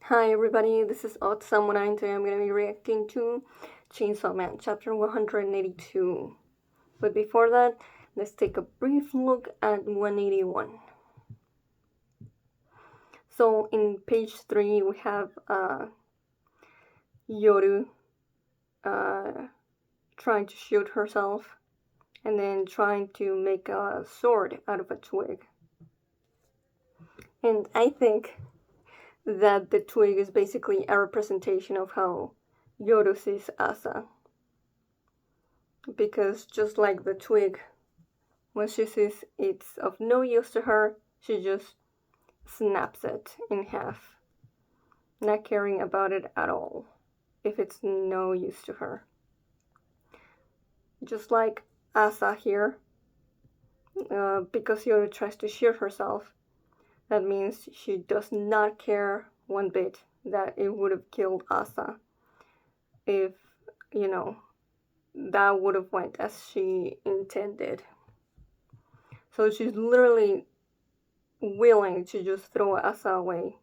Hi everybody, this is Otsam19 and today I'm going to be reacting to Chainsaw Man, chapter 182. But before that, let's take a brief look at 181. So in page 3 we have Yoru trying to shoot herself and then trying to make a sword out of a twig. And I think that the twig is basically a representation of how Yoru sees Asa. Because just like the twig, when she sees it's of no use to her, she just snaps it in half, not caring about it at all, if it's no use to her. Just like Asa here, because Yoru tries to shield herself, that means she does not care one bit that it would have killed Asa if, that would have went as she intended. So she's literally willing to just throw Asa away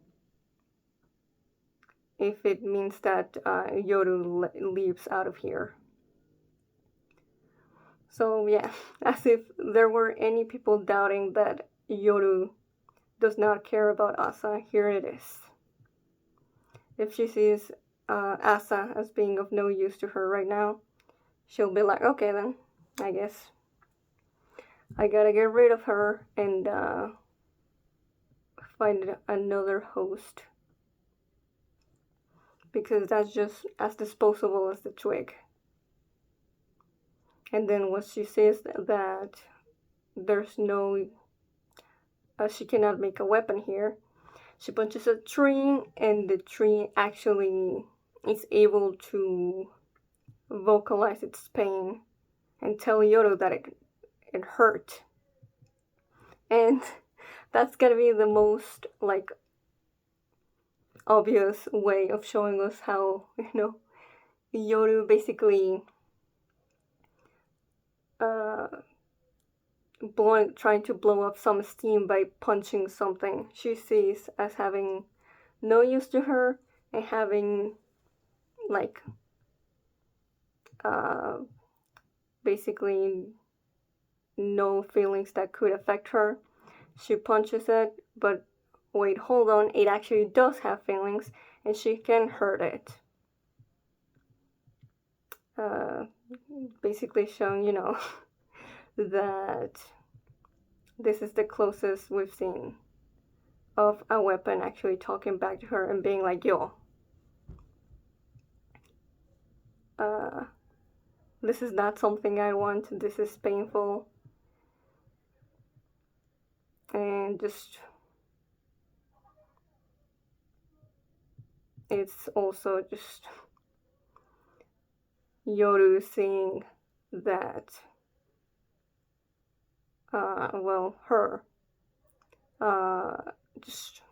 if it means that Yoru leaves out of here. So yeah, as if there were any people doubting that Yoru does not care about Asa, here it is. If she sees Asa as being of no use to her right now, she'll be like, okay then, I guess I gotta get rid of her and find another host. Because that's just as disposable as the twig. And then when she says that there's no, she cannot make a weapon here, she punches a tree, and the tree actually is able to vocalize its pain and tell Yoru that it hurt. And that's gonna be the most obvious way of showing us how Yoru basically trying to blow up some steam by punching something she sees as having no use to her and having basically no feelings that could affect her. She punches it, but wait, hold on, it actually does have feelings and she can hurt it. Basically showing, that this is the closest we've seen of a weapon actually talking back to her and being like, yo, this is not something I want, this is painful. And just, it's also just Yoru seeing that, her, just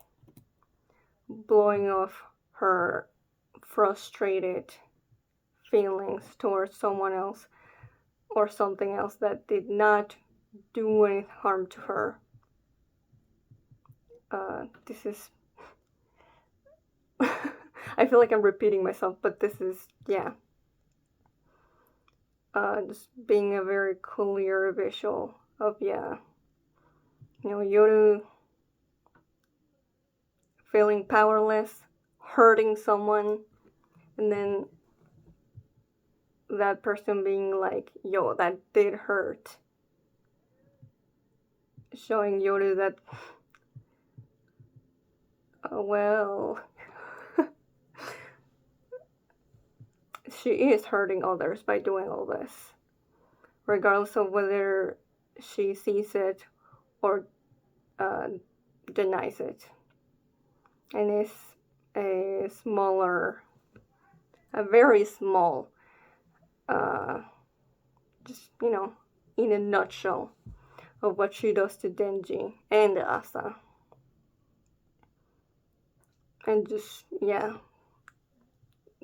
blowing off her frustrated feelings towards someone else or something else that did not do any harm to her. This is I feel like I'm repeating myself, but this is, yeah, just being a very clear visual of, yeah, Yoru feeling powerless, hurting someone, and then that person being like, yo, that did hurt. Showing Yoru that, well, she is hurting others by doing all this, regardless of whether she sees it or denies it. And it's a very small, just, in a nutshell of what she does to Denji and Asa. And just, yeah,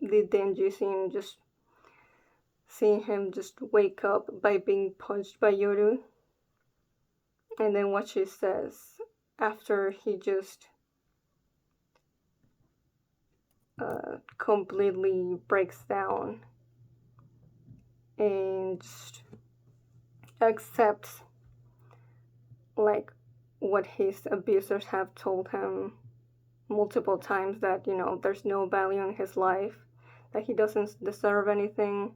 the Denji scene, just seeing him just wake up by being punched by Yoru. And then what she says after he just completely breaks down and just accepts like what his abusers have told him multiple times, that there's no value in his life, that he doesn't deserve anything,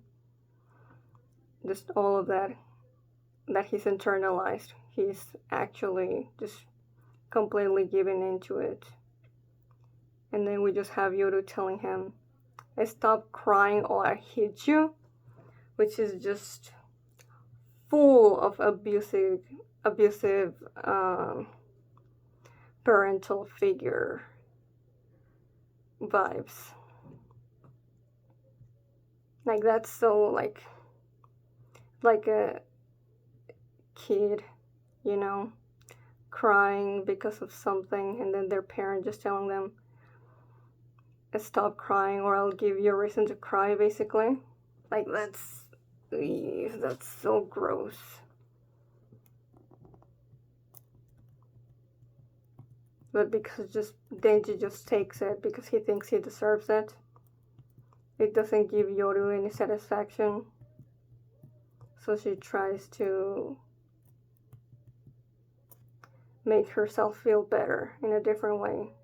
just all of that he's internalized. He's actually just completely given into it. And then we just have Yoru telling him, "I stop crying or I hit you," which is just full of abusive parental figure vibes. Like, that's so like a kid, crying because of something, and then their parent just telling them, "Stop crying or I'll give you a reason to cry," basically. Like, that's so gross. But because Denji just takes it because he thinks he deserves it, it doesn't give Yoru any satisfaction. So she tries to make herself feel better in a different way.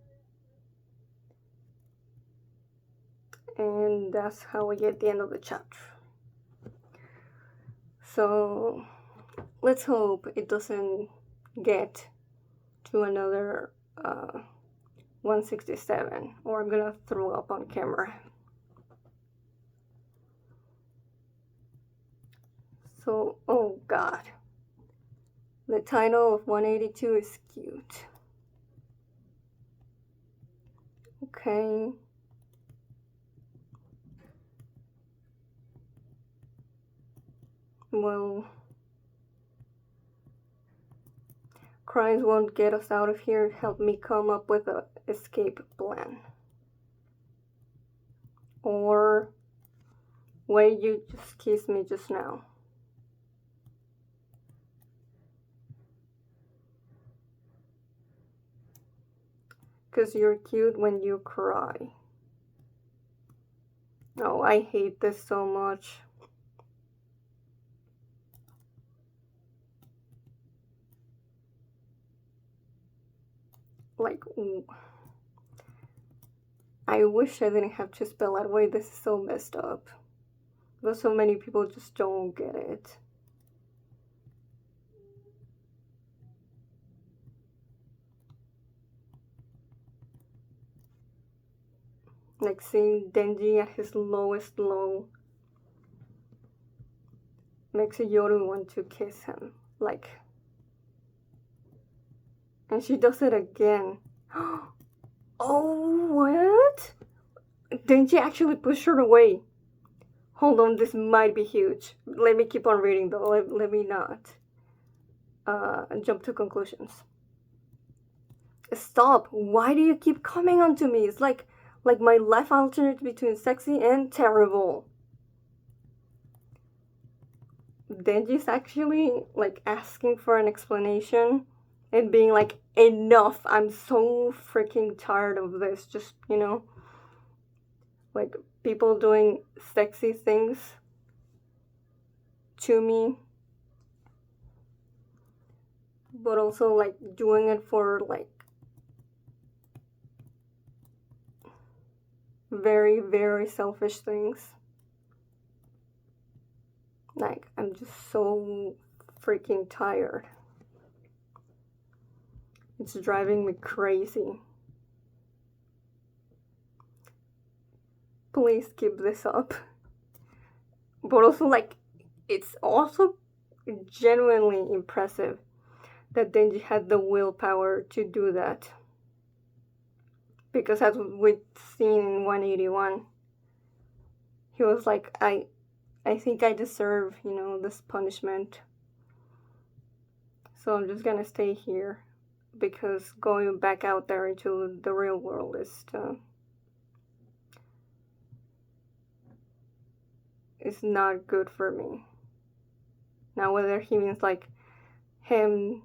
And that's how we get the end of the chapter. So let's hope it doesn't get to another 167, or I'm gonna throw up on camera. So, oh god. The title of 182 is cute. Okay. Well, crimes won't get us out of here. Help me come up with an escape plan. Or way you just kissed me just now. Because you're cute when you cry. Oh, I hate this so much. Like, I wish I didn't have to spell that way. This is so messed up. But so many people just don't get it. Like, seeing Denji at his lowest low makes Yoru want to kiss him. Like, and she does it again. Oh, what? Denji actually pushed her away. Hold on, this might be huge. Let me keep on reading though. Let me not jump to conclusions. Stop. Why do you keep coming onto me? It's like my life alternates between sexy and terrible. Denji's actually like asking for an explanation and being like, enough, I'm so freaking tired of this. Just, like people doing sexy things to me, but also like doing it for like very, very selfish things. Like, I'm just so freaking tired. It's driving me crazy. Please keep this up. But also, like, it's also genuinely impressive that Denji had the willpower to do that. Because as we've seen in 181, he was like, I think I deserve, this punishment. So I'm just gonna stay here. Because going back out there into the real world is not good for me. Now, whether he means like him,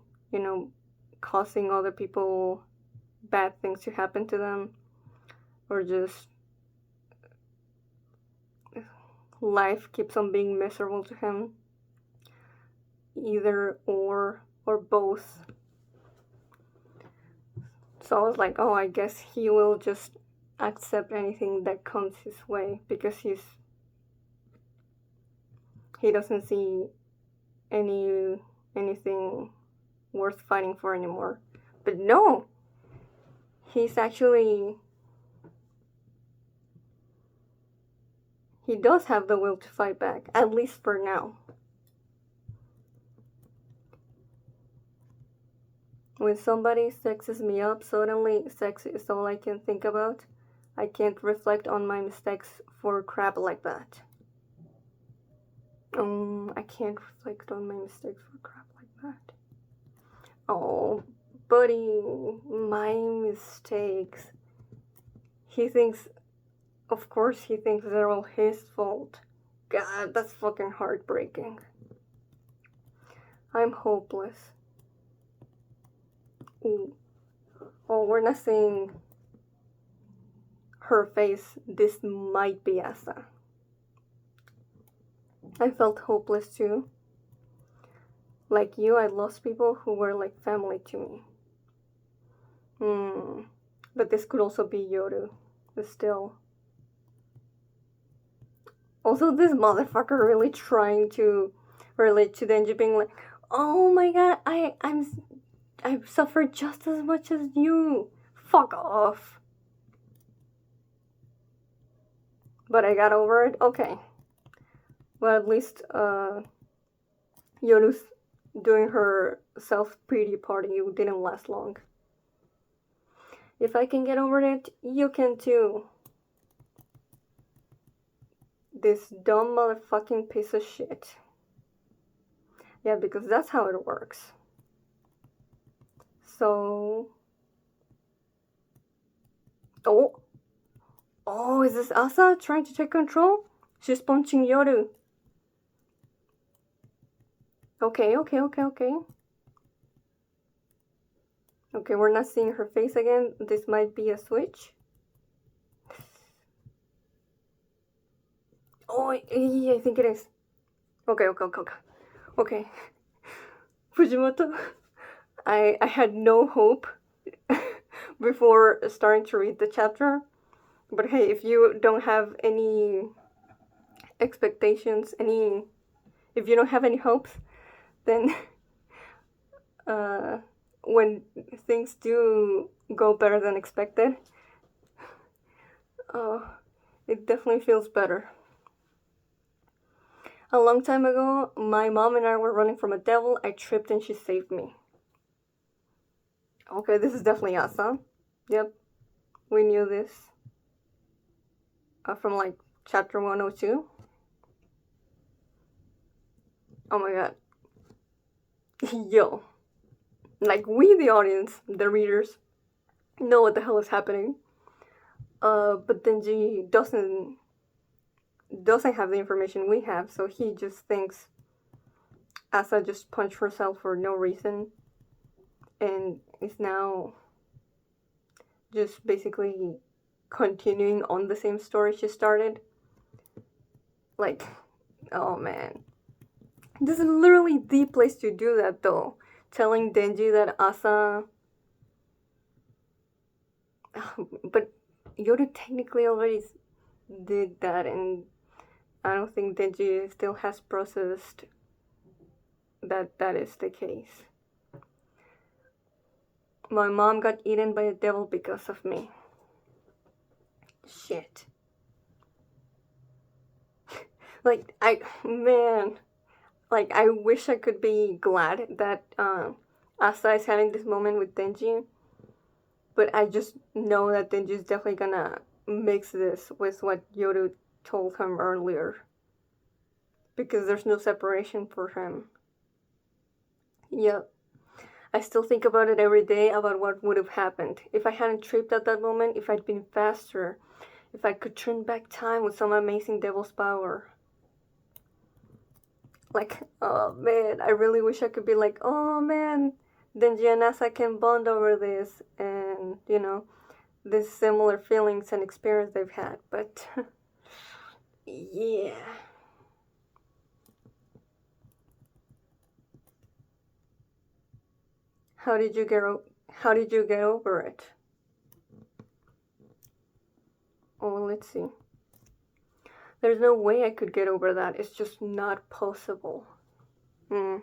causing other people bad things to happen to them, or just life keeps on being miserable to him. Either or both. So I was like, oh, I guess he will just accept anything that comes his way because he doesn't see anything worth fighting for anymore. But no, he does have the will to fight back, at least for now. When somebody sexes me up, suddenly sex is all I can think about. I can't reflect on my mistakes for crap like that. I can't reflect on my mistakes for crap like that. Oh, buddy, my mistakes. Of course he thinks they're all his fault. God, that's fucking heartbreaking. I'm hopeless. Ooh. Oh, we're not seeing her face. This might be Asa. I felt hopeless too. Like you, I lost people who were like family to me. But this could also be Yoru. But still. Also, this motherfucker really trying to relate to Denji, being like, oh my god, I've suffered just as much as you. Fuck off. But I got over it? Okay. Well, at least, Yoru's doing her self-pity party didn't last long. If I can get over it, you can too. This dumb motherfucking piece of shit. Yeah, because that's how it works. So... Oh, is this Asa trying to take control? She's punching Yoru. Okay. Okay, we're not seeing her face again. This might be a switch. Oh, yeah, I think it is. Okay. Fujimoto, I had no hope before starting to read the chapter. But hey, if you don't have any expectations, if you don't have any hopes, then when things do go better than expected, it definitely feels better. A long time ago, my mom and I were running from a devil. I tripped and she saved me. Okay, this is definitely Asa. Yep, we knew this from like chapter 102. Oh my god. Yo. Like, we, the audience, the readers, know what the hell is happening. But Denji doesn't have the information we have, so he just thinks Asa just punched herself for no reason and is now just basically continuing on the same story she started. Like, oh man. This is literally the place to do that though. Telling Denji that Asa... But Yoru technically already did that, and I don't think Denji still has processed that is the case. My mom got eaten by a devil because of me. Shit. Like, I wish I could be glad that Asa is having this moment with Denji. But I just know that Denji is definitely gonna mix this with what Yoru told him earlier. Because there's no separation for him. Yep. I still think about it every day, about what would have happened. If I hadn't tripped at that moment, if I'd been faster, if I could turn back time with some amazing devil's power. Like, oh man, I really wish I could be like, oh man, Denji and Asa can bond over this, and, you know, this similar feelings and experience they've had, but, yeah. How did you get over it? Oh, let's see. There's no way I could get over that. It's just not possible. Yeah,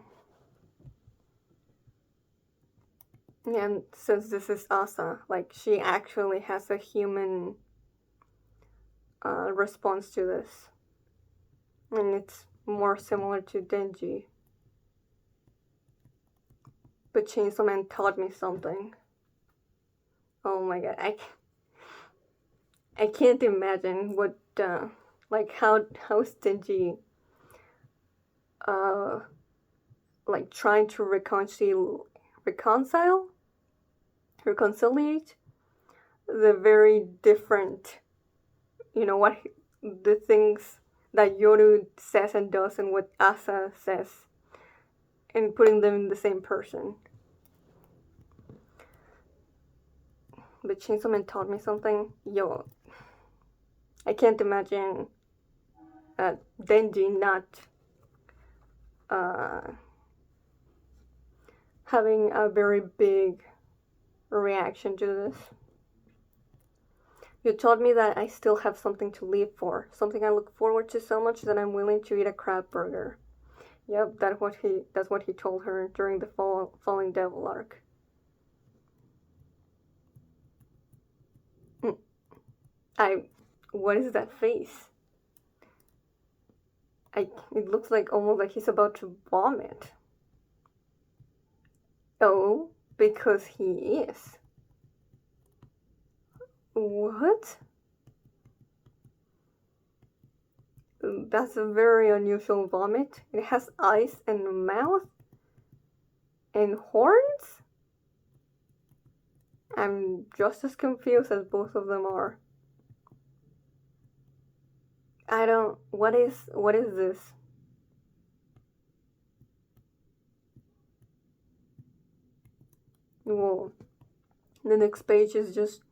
and since this is Asa, like, she actually has a human response to this. And it's more similar to Denji. But Chainsaw Man taught me something. Oh my god, I can't imagine what, like, how's Denji, like, trying to reconciliate the very different, what the things that Yoru says and does and what Asa says, and putting them in the same person. But Chainsaw Man taught me something. Yo, I can't imagine Denji not having a very big reaction to this. You told me that I still have something to live for, something I look forward to so much that I'm willing to eat a crab burger. Yep, that's what he told her during the Falling Devil arc. What is that face? It looks like almost like he's about to vomit. Oh, because he is. What? That's a very unusual vomit. It has eyes and mouth and horns? I'm just as confused as both of them are. What is this? Whoa. The next page is just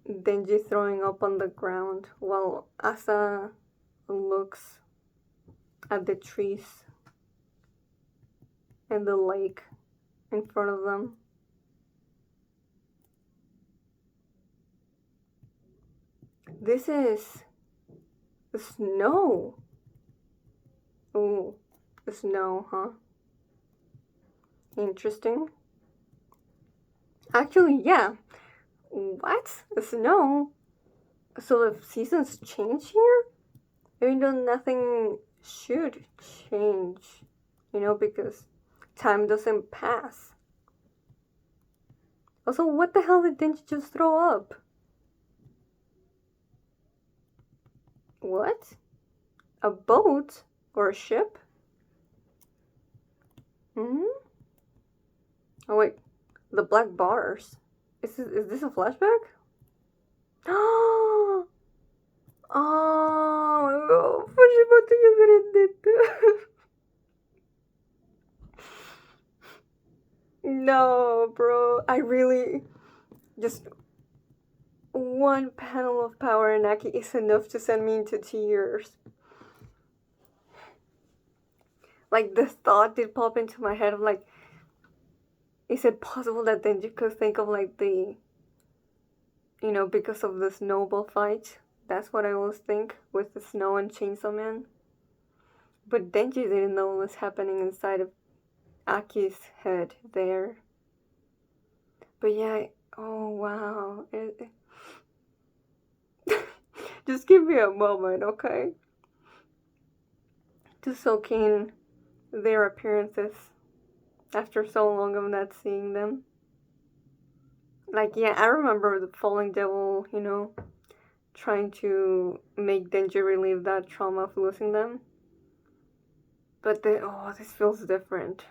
Denji throwing up on the ground while Asa looks at the trees and the lake in front of them. This is the snow. Oh, the snow, huh? Interesting. Actually, yeah. What? The snow? So the seasons change here? Even though nothing should change, because time doesn't pass. Also, what the hell did Denji just throw up? What? A boat? Or a ship? Oh wait, the black bars. Is this a flashback? Oh, faceva vedere. No, bro. I really just one panel of power in Aki is enough to send me into tears. Like, the thought did pop into my head of like, is it possible that Denji could think of like the, because of the snowball fight? That's what I always think with the snow and Chainsaw Man. But Denji didn't know what was happening inside of Aki's head there. But yeah, oh wow. Just give me a moment, okay? To soak in their appearances after so long of not seeing them. Like, yeah, I remember the Falling Devil, trying to make Denji relieve that trauma of losing them. But this feels different.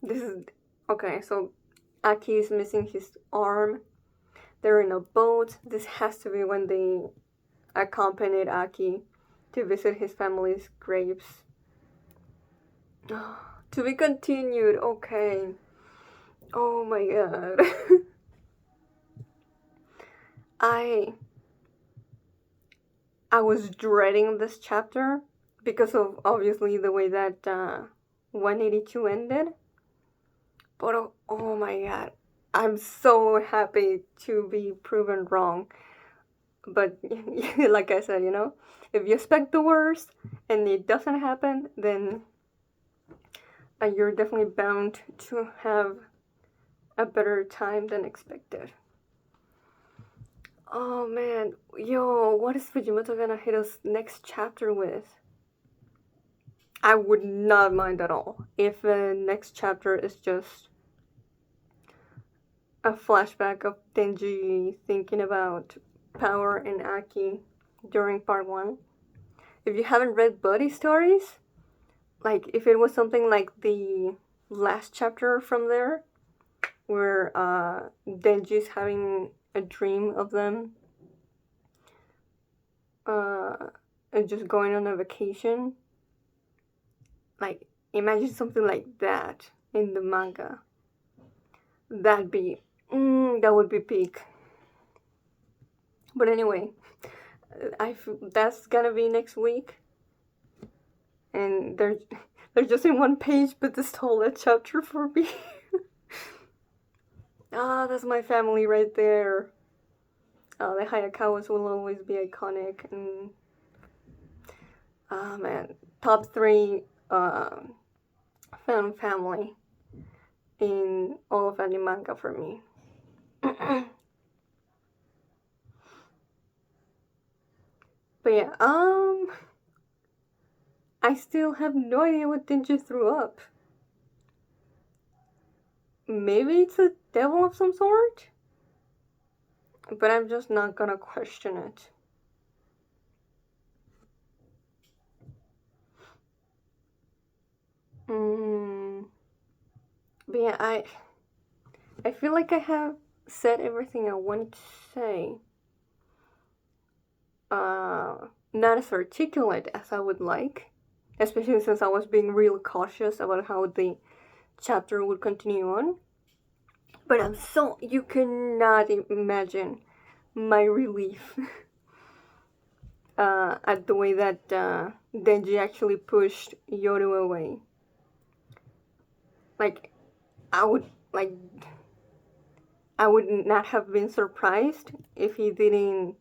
This is, okay, so Aki is missing his arm. They're in a boat. This has to be when they accompanied Aki to visit his family's graves. To be continued, okay. Oh my god. I was dreading this chapter because of obviously the way that 182 ended. But oh my god, I'm so happy to be proven wrong. But like I said, if you expect the worst and it doesn't happen, then you're definitely bound to have a better time than expected. Oh man, yo, what is Fujimoto gonna hit us next chapter with? I would not mind at all if the next chapter is just a flashback of Denji thinking about Power and Aki during part 1. If you haven't read Buddy Stories, like if it was something like the last chapter from there, where Denji's having a dream of them and just going on a vacation, like imagine something like that in the manga. That would be peak. But anyway, that's gonna be next week, and they're just in one page, but this whole chapter for me. That's my family right there. The Hayakawas will always be iconic, and man, top 3 fan family in all of anime manga for me. But yeah, I still have no idea what Denji threw up. Maybe it's a devil of some sort? But I'm just not gonna question it. But yeah, I feel like I have said everything I wanted to say. Not as articulate as I would like, especially since I was being real cautious about how the chapter would continue on. But you cannot imagine my relief at the way that Denji actually pushed Yoru away. Like, I would not have been surprised if he didn't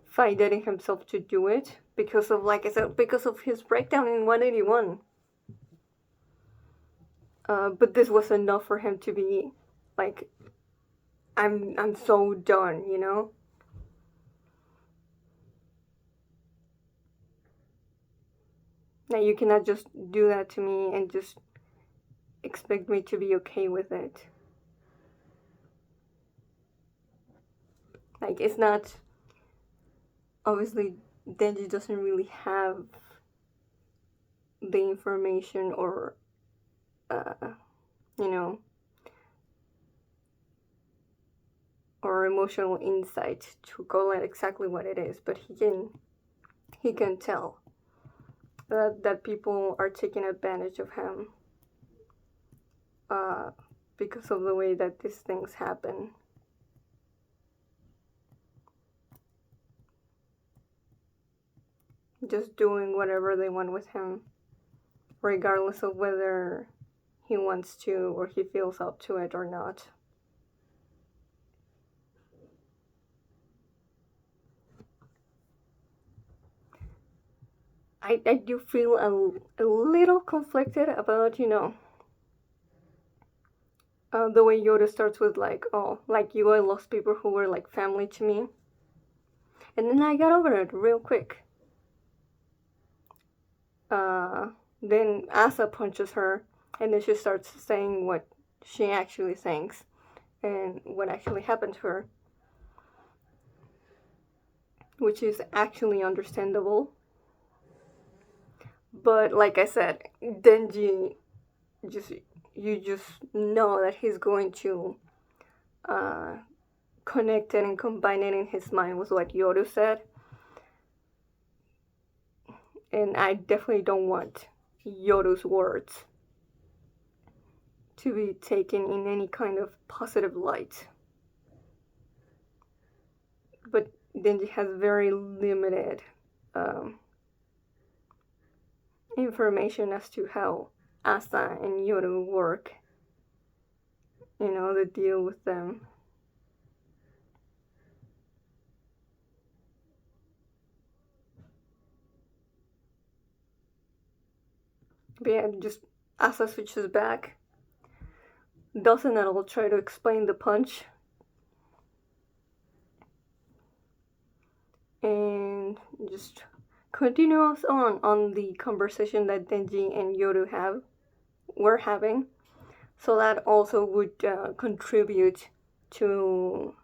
find it in himself to do it because of, like I said, because of his breakdown in 181. But this was enough for him to be like, I'm so done, Now you cannot just do that to me and just expect me to be okay with it. Like, it's not, obviously Denji doesn't really have the information or you know or emotional insight to call it exactly what it is, but he can tell that people are taking advantage of him because of the way that these things happen. Just doing whatever they want with him, regardless of whether he wants to or he feels up to it or not. I do feel a little conflicted about, the way Yoda starts with like, oh, like you, I lost people who were like family to me. And then I got over it real quick. Then Asa punches her, and then she starts saying what she actually thinks and what actually happened to her, which is actually understandable. But like I said, Denji, you just know that he's going to connect it and combine it in his mind with what Yoru said. And I definitely don't want Yoru's words to be taken in any kind of positive light. But Denji has very limited information as to how Asa and Yoru work, the deal with them. But yeah, just Asa switches back, doesn't at all try to explain the punch, and just continues on the conversation that Denji and Yoru were having. So that also would contribute to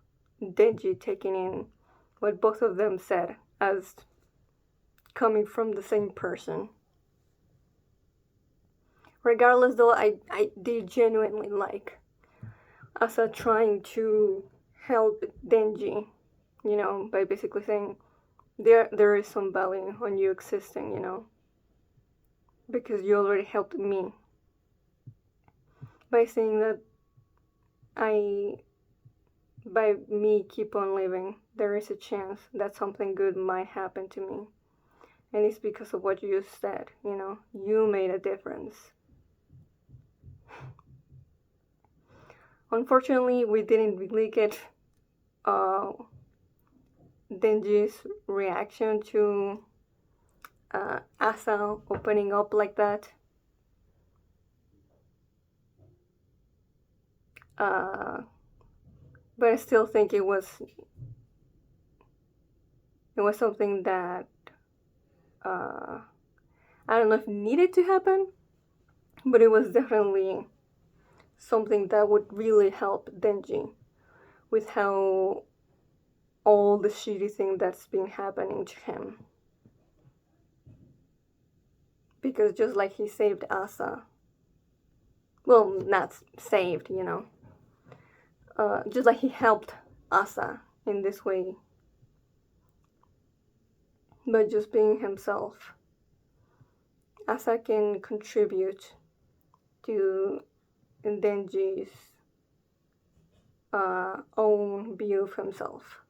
Denji taking in what both of them said as coming from the same person. Regardless, though, I did genuinely like Asa trying to help Denji, by basically saying there is some value on you existing, because you already helped me. By saying that by me keep on living, there is a chance that something good might happen to me. And it's because of what you said, you made a difference. Unfortunately, we didn't really get Denji's reaction to Asa opening up like that. But I still think it was something that I don't know if needed to happen, but it was definitely something that would really help Denji with how all the shitty thing that's been happening to him. Because just like he saved Asa, well, not saved, just like he helped Asa in this way, but just being himself, Asa can contribute to Denji's own view of himself.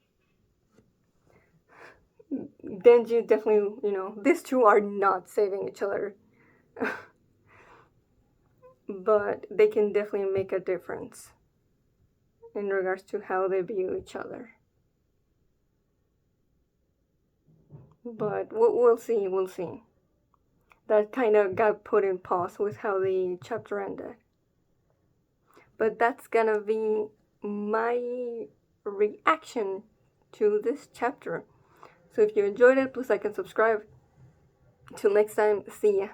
Denji definitely, these two are not saving each other, but they can definitely make a difference in regards to how they view each other. But we'll see. That kind of got put in pause with how the chapter ended. But that's gonna be my reaction to this chapter. So if you enjoyed it, please like and subscribe. Till next time, see ya.